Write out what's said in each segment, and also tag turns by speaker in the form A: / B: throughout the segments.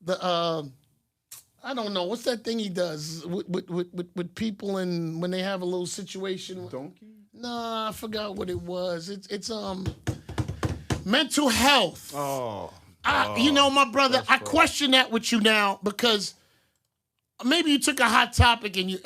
A: I don't know what's that thing he does with people and when they have a little situation.
B: Donkey?
A: Nah, I forgot what it was. It's mental health. My brother, I question that with you now because maybe you took a hot topic and you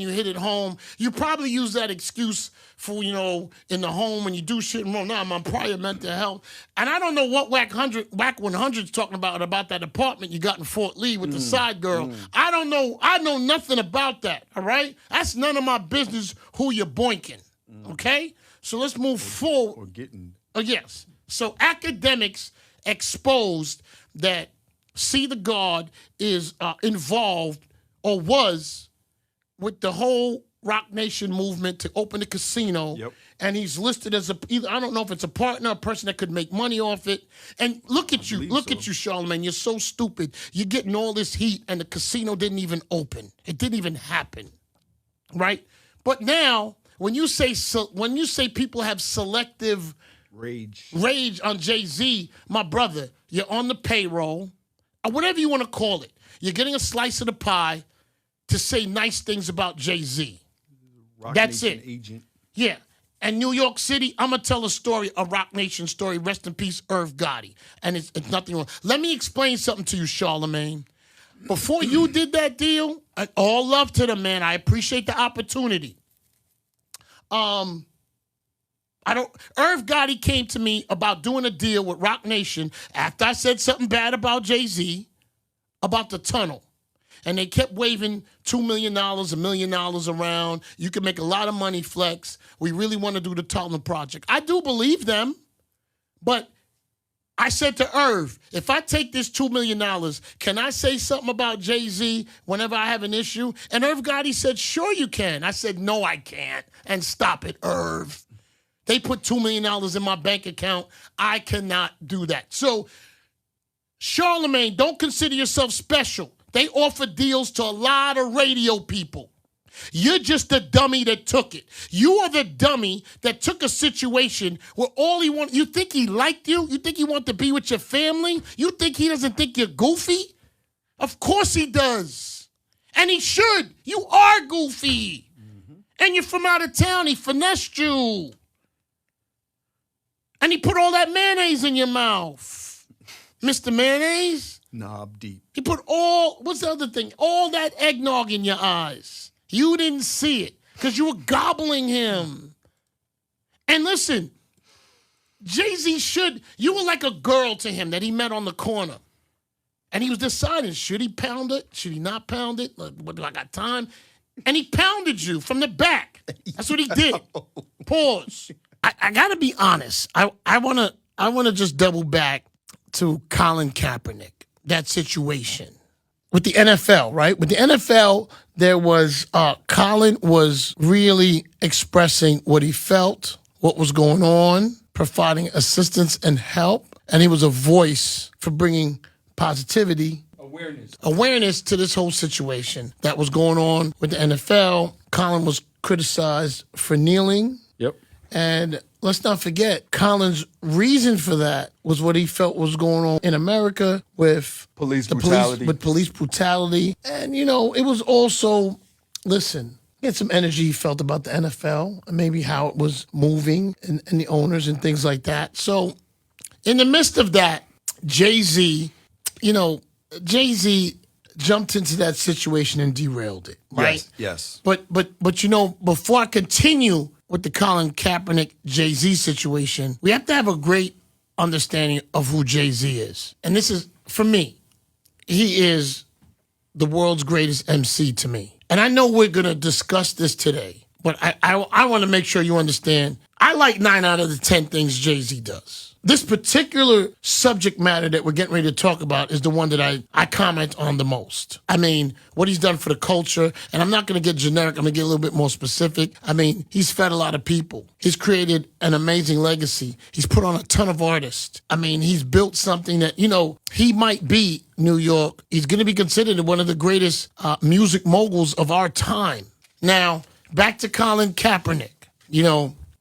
A: hit it home. You probably use that excuse for, in the home when you do shit wrong. Nah, I'm on prior mental health. And I don't know what Whack 100's talking about that apartment you got in Fort Lee with the side girl. I don't know. I know nothing about that, all right? That's none of my business who you're boinking, okay? So let's move forward.
B: Or getting.
A: Oh, yes. So academics exposed that C the God is involved or was with the whole Rock Nation movement to open a casino.
B: Yep.
A: And he's listed as either I don't know if it's a partner, a person that could make money off it. And look at you, Charlamagne. You're so stupid. You're getting all this heat, and the casino didn't even open. It didn't even happen, right? But now, when you say people have selective
B: rage
A: on Jay-Z, my brother, you're on the payroll, or whatever you want to call it. You're getting a slice of the pie to say nice things about Jay-Z. That's it.
B: Agent.
A: Yeah. And New York City, I'm going to tell a Rock Nation story. Rest in peace, Irv Gotti. And it's nothing wrong. Let me explain something to you, Charlamagne. Before you did that deal, all love to them, man. I appreciate the opportunity. Irv Gotti came to me about doing a deal with Rock Nation after I said something bad about Jay-Z about the tunnel. And they kept waving $2 million, $1 million around. You can make a lot of money, Flex. We really want to do the tunnel project. I do believe them, but I said to Irv, if I take this $2 million, can I say something about Jay-Z whenever I have an issue? And Irv Gotti said, sure you can. I said, no, I can't. And stop it, Irv. They put $2 million in my bank account. I cannot do that. So, Charlamagne, don't consider yourself special. They offer deals to a lot of radio people. You're just the dummy that took it. You are the dummy that took a situation where all he wanted, you think he liked you? You think he wanted to be with your family? You think he doesn't think you're goofy? Of course he does. And he should. You are goofy. Mm-hmm. And you're from out of town. He finessed you. And he put all that mayonnaise in your mouth. Mr. Mayonnaise?
B: Knob deep.
A: He put what's the other thing? All that eggnog in your eyes. You didn't see it because you were gobbling him. And listen, Jay-Z you were like a girl to him that he met on the corner. And he was deciding, should he pound it? Should he not pound it? What, do I got time? And he pounded you from the back. That's what he did. Pause. I got to be honest. I want to just double back to Colin Kaepernick. That situation with the NFL, right? With the NFL, there was Colin was really expressing what he felt, what was going on, providing assistance and help, and he was a voice for bringing positivity, awareness to this whole situation that was going on with the NFL. Colin was criticized for kneeling.
B: Yep.
A: And let's not forget, Colin's reason for that was what he felt was going on in America with
B: police brutality.
A: Police brutality. And, it was also, listen, he had some energy he felt about the NFL and maybe how it was moving and the owners and things like that. So in the midst of that, Jay-Z jumped into that situation and derailed it, right?
B: Yes.
A: But before I continue with the Colin Kaepernick Jay-Z situation, we have to have a great understanding of who Jay-Z is. And this is, for me, he is the world's greatest MC to me. And I know we're going to discuss this today, but I want to make sure you understand, I like 9 out of the 10 things Jay-Z does. This particular subject matter that we're getting ready to talk about is the one that I comment on the most. I mean, what he's done for the culture, and I'm not going to get generic, I'm going to get a little bit more specific. I mean, he's fed a lot of people. He's created an amazing legacy. He's put on a ton of artists. I mean, he's built something that, he might be New York. He's going to be considered one of the greatest music moguls of our time. Now, back to Colin Kaepernick.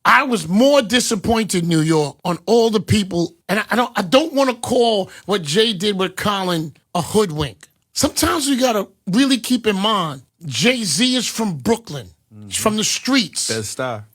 A: I was more disappointed, New York, on all the people, and I don't want to call what Jay did with Colin a hoodwink. Sometimes we gotta really keep in mind, Jay-Z is from Brooklyn. He's from the streets.
B: Best star.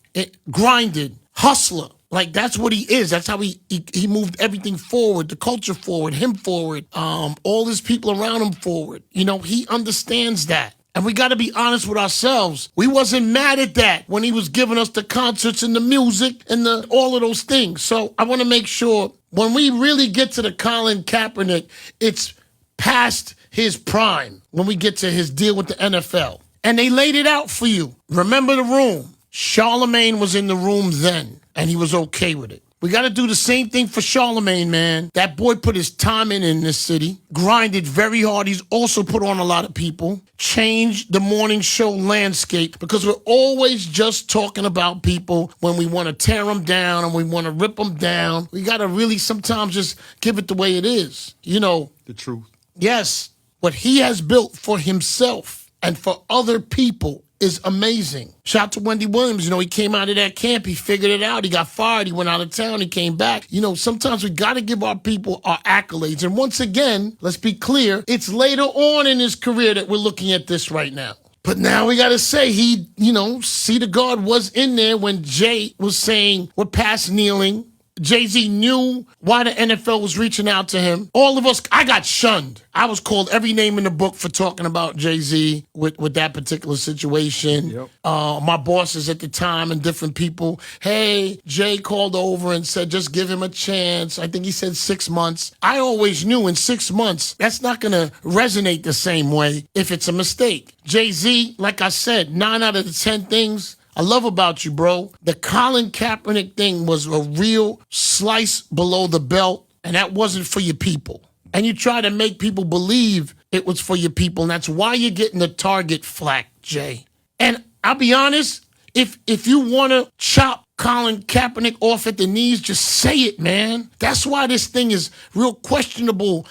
A: Grinded, hustler. Like, that's what he is. That's how he moved everything forward, the culture forward, him forward, all his people around him forward. You know, he understands that. And we got to be honest with ourselves. We wasn't mad at that when he was giving us the concerts and the music and all of those things. So I want to make sure when we really get to the Colin Kaepernick, it's past his prime when we get to his deal with the NFL. And they laid it out for you. Remember the room. Charlamagne was in the room then, and he was okay with it. We got to do the same thing for Charlamagne, man. That boy put his time in this city, grinded very hard. He's also put on a lot of people, changed the morning show landscape, because we're always just talking about people when we want to tear them down and we want to rip them down. We got to really sometimes just give it the way it is. You know.
B: The truth.
A: Yes. What he has built for himself and for other people is amazing. Shout out to Wendy Williams. You know, he came out of that camp. He figured it out. He got fired. He went out of town. He came back. You know, sometimes we got to give our people our accolades. And once again, let's be clear, it's later on in his career that we're looking at this right now. But now we got to say he, you know, see the guard was in there when Jay was saying we're past kneeling. Jay-Z knew why the NFL was reaching out to him. All of us, I got shunned. I was called every name in the book for talking about Jay-Z with that particular situation.
B: Yep.
A: My bosses at the time and different people, hey, Jay called over and said, just give him a chance. I think he said 6 months. I always knew in 6 months, that's not going to resonate the same way if it's a mistake. Jay-Z, like I said, 9 out of the 10 things I love about you, bro. The Colin Kaepernick thing was a real slice below the belt, and that wasn't for your people. And you try to make people believe it was for your people, and that's why you're getting the target flack, Jay. And I'll be honest, if you want to chop Colin Kaepernick off at the knees, just say it, man. That's why this thing is real questionable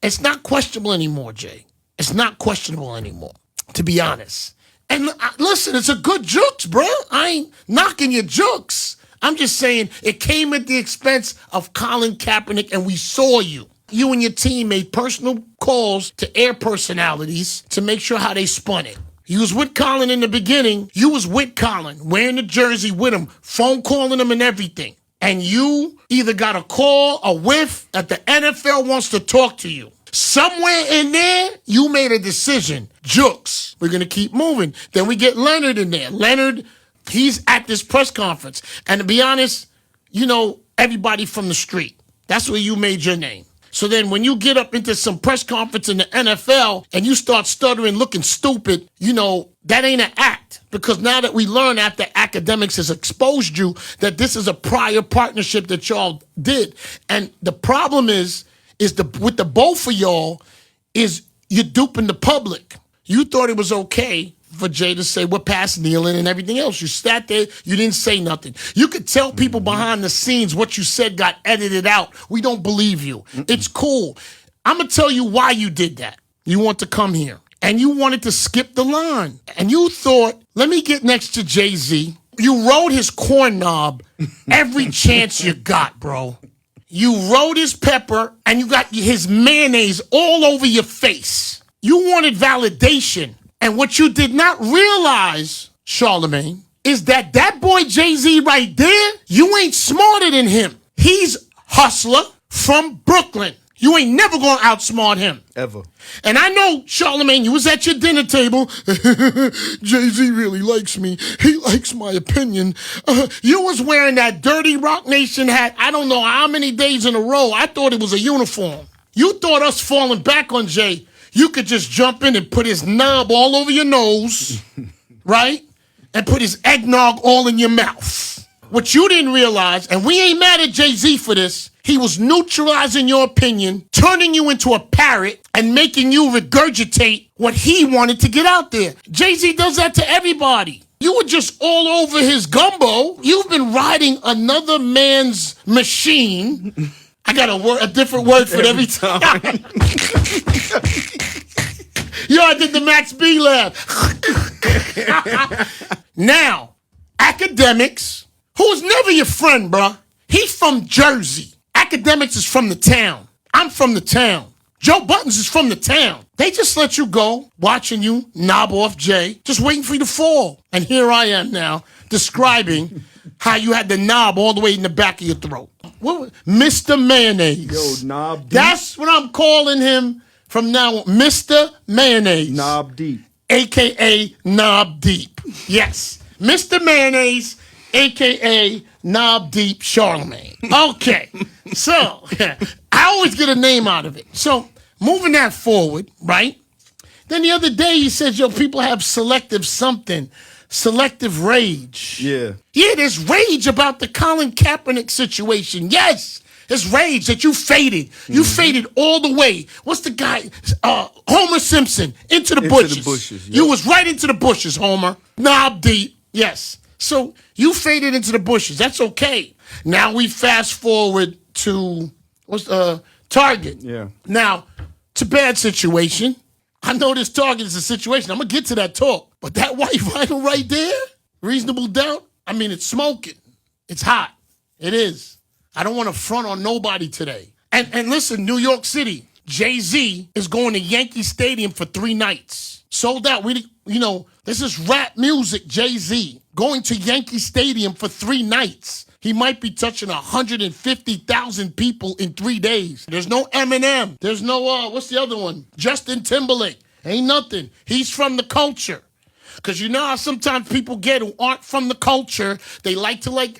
A: it's not questionable anymore, Jay. It's not questionable anymore, to be honest. And listen, it's a good jokes, bro. I ain't knocking your jokes. I'm just saying it came at the expense of Colin Kaepernick, and we saw you. You and your team made personal calls to air personalities to make sure how they spun it. You was with Colin in the beginning. You was with Colin, wearing the jersey with him, phone calling him and everything. And you either got a call, a whiff, that the NFL wants to talk to you. Somewhere in there, you made a decision. Jukes, we're going to keep moving. Then we get Leonard in there. Leonard, he's at this press conference. And to be honest, you know, everybody from the street. That's where you made your name. So then when you get up into some press conference in the NFL and you start stuttering, looking stupid, you know, that ain't an act. Because now that we learn after academics has exposed you that this is a prior partnership that y'all did. And the problem is with the both of y'all is you're duping the public. You thought it was okay for Jay to say we're past kneeling and everything else. You sat there, you didn't say nothing. You could tell people behind the scenes what you said got edited out. We don't believe you. It's cool. I'm going to tell you why you did that. You want to come here. And you wanted to skip the line. And you thought, let me get next to Jay-Z. You rode his corn knob every chance you got, bro. You rode his pepper, and you got his mayonnaise all over your face. You wanted validation. And what you did not realize, Charlamagne, is that boy Jay-Z right there, you ain't smarter than him. He's hustler from Brooklyn. You ain't never gonna outsmart him.
B: Ever.
A: And I know, Charlamagne, you was at your dinner table. Jay-Z really likes me. He likes my opinion. You was wearing that dirty Rock Nation hat, I don't know how many days in a row. I thought it was a uniform. You thought us falling back on Jay, you could just jump in and put his knob all over your nose, right? And put his eggnog all in your mouth. What you didn't realize, and we ain't mad at Jay-Z for this, he was neutralizing your opinion, turning you into a parrot, and making you regurgitate what he wanted to get out there. Jay-Z does that to everybody. You were just all over his gumbo. You've been riding another man's machine. I got a different word for it every time. Yo, I did the Max B laugh. Now, academics who's never your friend, bruh. He's from Jersey. Academics is from the town. I'm from the town. Joe Buttons is from the town. They just let you go, watching you knob off Jay, just waiting for you to fall. And here I am now, describing how you had the knob all the way in the back of your throat. Mr. Mayonnaise.
B: Yo, knob deep.
A: That's what I'm calling him from now on. Mr. Mayonnaise.
B: Knob deep.
A: AKA Knob Deep. Yes. Mr. Mayonnaise, AKA Knob Deep Charlamagne. Okay. So, I always get a name out of it. So, moving that forward, right? Then the other day he said, yo, people have selective rage.
B: Yeah.
A: Yeah, there's rage about the Colin Kaepernick situation. Yes, there's rage that you faded. You faded all the way. What's the guy? Homer Simpson, into the bushes.
B: Yep.
A: You was right into the bushes, Homer. Knob deep. Yes. So you faded into the bushes. That's okay. Now we fast forward to Target.
B: Yeah.
A: Now, it's a bad situation. I know this Target is a situation. I'm going to get to that talk. But that white vinyl right there, reasonable doubt, I mean, it's smoking. It's hot. It is. I don't want to front on nobody today. And listen, New York City, Jay-Z is going to Yankee Stadium for 3 nights. Sold out. This is rap music, Jay-Z, going to Yankee Stadium for 3 nights. He might be touching 150,000 people in 3 days. There's no Eminem. There's no, what's the other one? Justin Timberlake. Ain't nothing. He's from the culture. Because you know how sometimes people get who aren't from the culture, they like to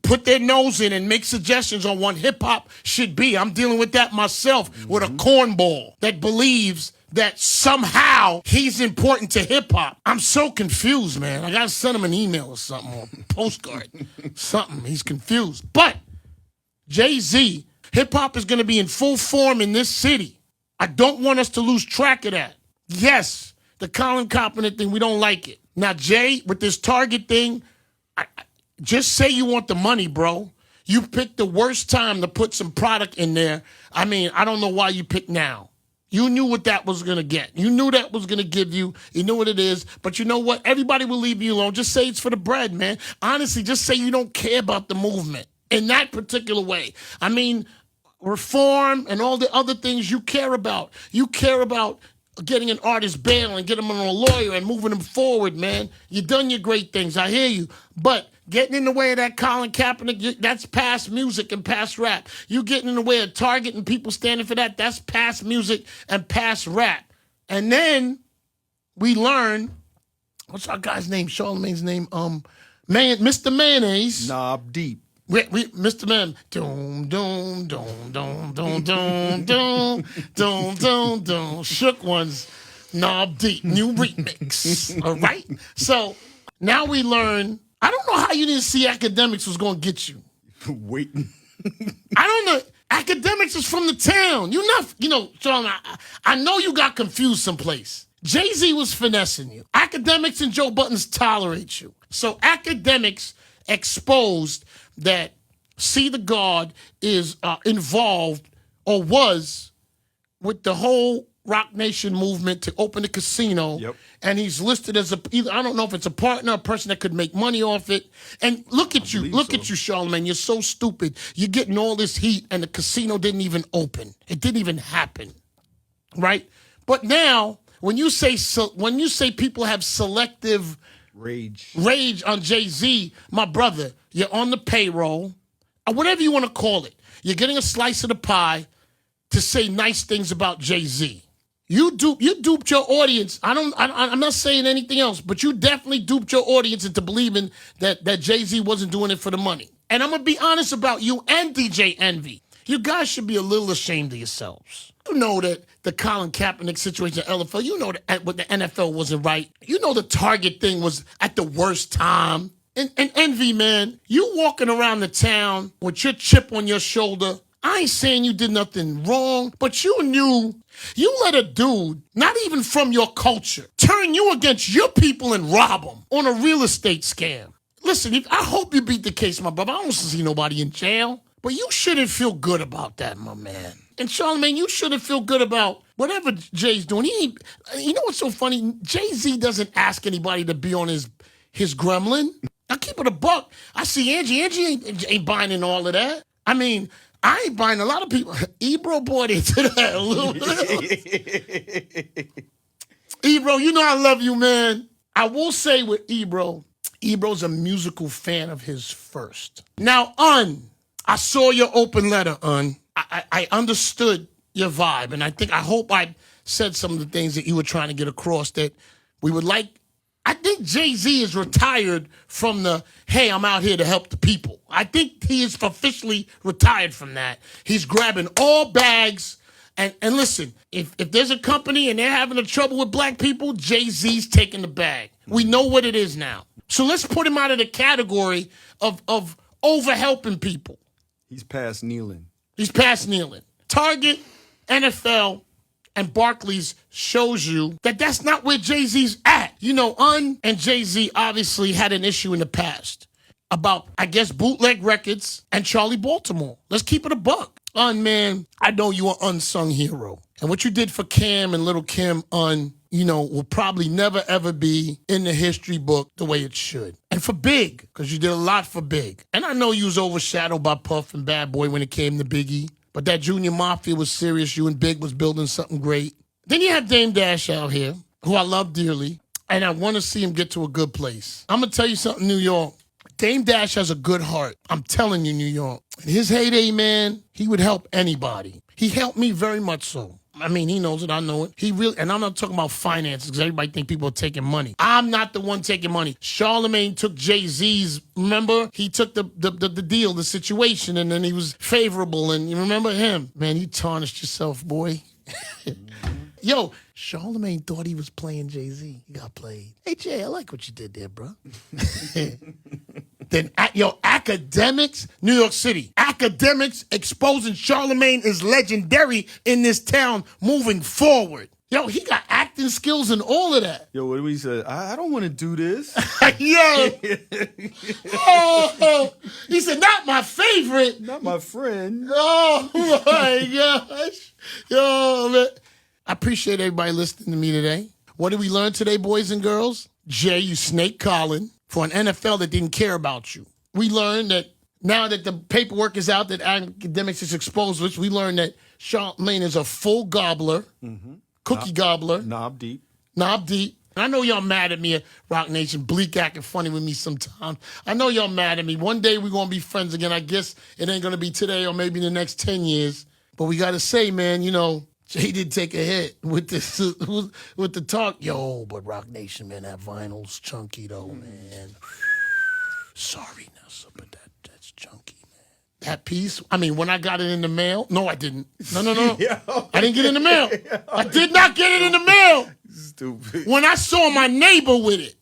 A: put their nose in and make suggestions on what hip-hop should be. I'm dealing with that myself with a cornball that believes that somehow he's important to hip-hop. I'm so confused, man. I got to send him an email or something, or a postcard, something. He's confused. But Jay-Z, hip-hop is going to be in full form in this city. I don't want us to lose track of that. Yes, the Colin Kaepernick thing, we don't like it. Now, Jay, with this Target thing, just say you want the money, bro. You picked the worst time to put some product in there. I mean, I don't know why you picked now. You knew what that was going to get. You knew that was going to give you. You knew what it is. But you know what? Everybody will leave you alone. Just say it's for the bread, man. Honestly, just say you don't care about the movement in that particular way. I mean, reform and all the other things you care about. You care about getting an artist bail and getting him on a lawyer and moving him forward, man. You've done your great things. I hear you. But getting in the way of that Colin Kaepernick, that's past music and past rap. You getting in the way of Target and people standing for that, that's past music and past rap. And then we learn, what's our guy's name? Charlamagne's name? Mr. Mayonnaise.
B: Knob deep.
A: Mr. Man, doom, doom, doom, doom, doom, doom, doom, doom, doom, doom. Shook Ones, Knob Deep, new remix. All right? So now we learn, I don't know how you didn't see Academics was going to get you.
B: Waiting.
A: I don't know. Academics is from the town. You're not, Sean, I know you got confused someplace. Jay-Z was finessing you. Academics and Joe Buttons tolerate you. So Academics exposed that See the God is involved or was with the whole Rock Nation movement to open a casino.
B: Yep.
A: And he's listed as either I don't know if it's a partner, a person that could make money off it. And look at you, Charlamagne. You're so stupid. You're getting all this heat, and the casino didn't even open. It didn't even happen, right? But now, when you say people have selective rage on Jay-Z, my brother, you're on the payroll, or whatever you want to call it. You're getting a slice of the pie to say nice things about Jay-Z. You duped your audience. I'm not saying anything else, but you definitely duped your audience into believing that Jay-Z wasn't doing it for the money. And I'm going to be honest about you and DJ Envy. You guys should be a little ashamed of yourselves. You know that the Colin Kaepernick situation at LFL, you know that what the NFL wasn't right. You know the Target thing was at the worst time. And Envy, man, you walking around the town with your chip on your shoulder. I ain't saying you did nothing wrong, but you knew you let a dude, not even from your culture, turn you against your people and rob them on a real estate scam. Listen, I hope you beat the case, my brother. I don't see nobody in jail, but you shouldn't feel good about that, my man. And Charlamagne, you shouldn't feel good about whatever Jay's doing. You know what's so funny? Jay-Z doesn't ask anybody to be on his gremlin. I keep it a buck. I see Angie. Angie ain't buying in all of that. I mean, I ain't buying a lot of people. Ebro bought into that a little bit. Ebro, you know I love you, man. I will say with Ebro's a musical fan of his first. Now, I saw your open letter, I understood your vibe, and I hope I said some of the things that you were trying to get across that we would like. I think Jay-Z is retired from the, hey, I'm out here to help the people. I think he is officially retired from that. He's grabbing all bags. And listen, if there's a company and they're having a trouble with black people, Jay-Z's taking the bag. We know what it is now. So let's put him out of the category of over-helping people.
B: He's past kneeling.
A: Target, NFL, and Barclays shows you that that's not where Jay-Z's at. You know, and Jay-Z obviously had an issue in the past about, I guess, bootleg records and Charlie Baltimore. Let's keep it a buck. Man, I know you're an unsung hero. And what you did for Cam and Little Kim, will probably never, ever be in the history book the way it should. And for Big, because you did a lot for Big. And I know you was overshadowed by Puff and Bad Boy when it came to Biggie. But that Junior Mafia was serious. You and Big was building something great. Then you have Dame Dash out here, who I love dearly. And I want to see him get to a good place. I'm going to tell you something, New York. Dame Dash has a good heart. I'm telling you, New York. In his heyday, man, he would help anybody. He helped me very much so. I mean, he knows it. I know it. He really, and I'm not talking about finances because everybody think people are taking money. I'm not the one taking money. Charlamagne took JayZ's, remember? He took the deal, the situation, and then he was favorable. And you remember him? Man, you tarnished yourself, boy. Yo, Charlamagne thought he was playing Jay-Z. He got played. Hey, Jay, I like what you did there, bro. Then, academics, New York City. Academics exposing Charlamagne is legendary in this town moving forward. Yo, he got acting skills and all of that.
B: Yo, what do we say? I don't want to do this.
A: Yo. Oh, he said, not my favorite.
B: Not my friend.
A: Oh, my gosh. Yo, man. I appreciate everybody listening to me today. What did we learn today, boys and girls? Jay, you snake calling for an NFL that didn't care about you. We learned that now that the paperwork is out, that academics is exposed, which we learned that Charlamagne is a full gobbler, cookie gobbler.
B: Knob deep.
A: And I know y'all mad at me at Rock Nation, Bleak acting funny with me sometimes. I know y'all mad at me. One day we're going to be friends again. I guess it ain't going to be today or maybe in the next 10 years. But we got to say, man, Jay did take a hit with the talk. Yo, but Rock Nation, man, that vinyl's chunky though, man. Sorry, Nessa, but that's chunky, man. That piece, when I got it in the mail, no, I didn't. No. I didn't get it in the mail. I did not get it in the mail.
B: Stupid.
A: When I saw my neighbor with it,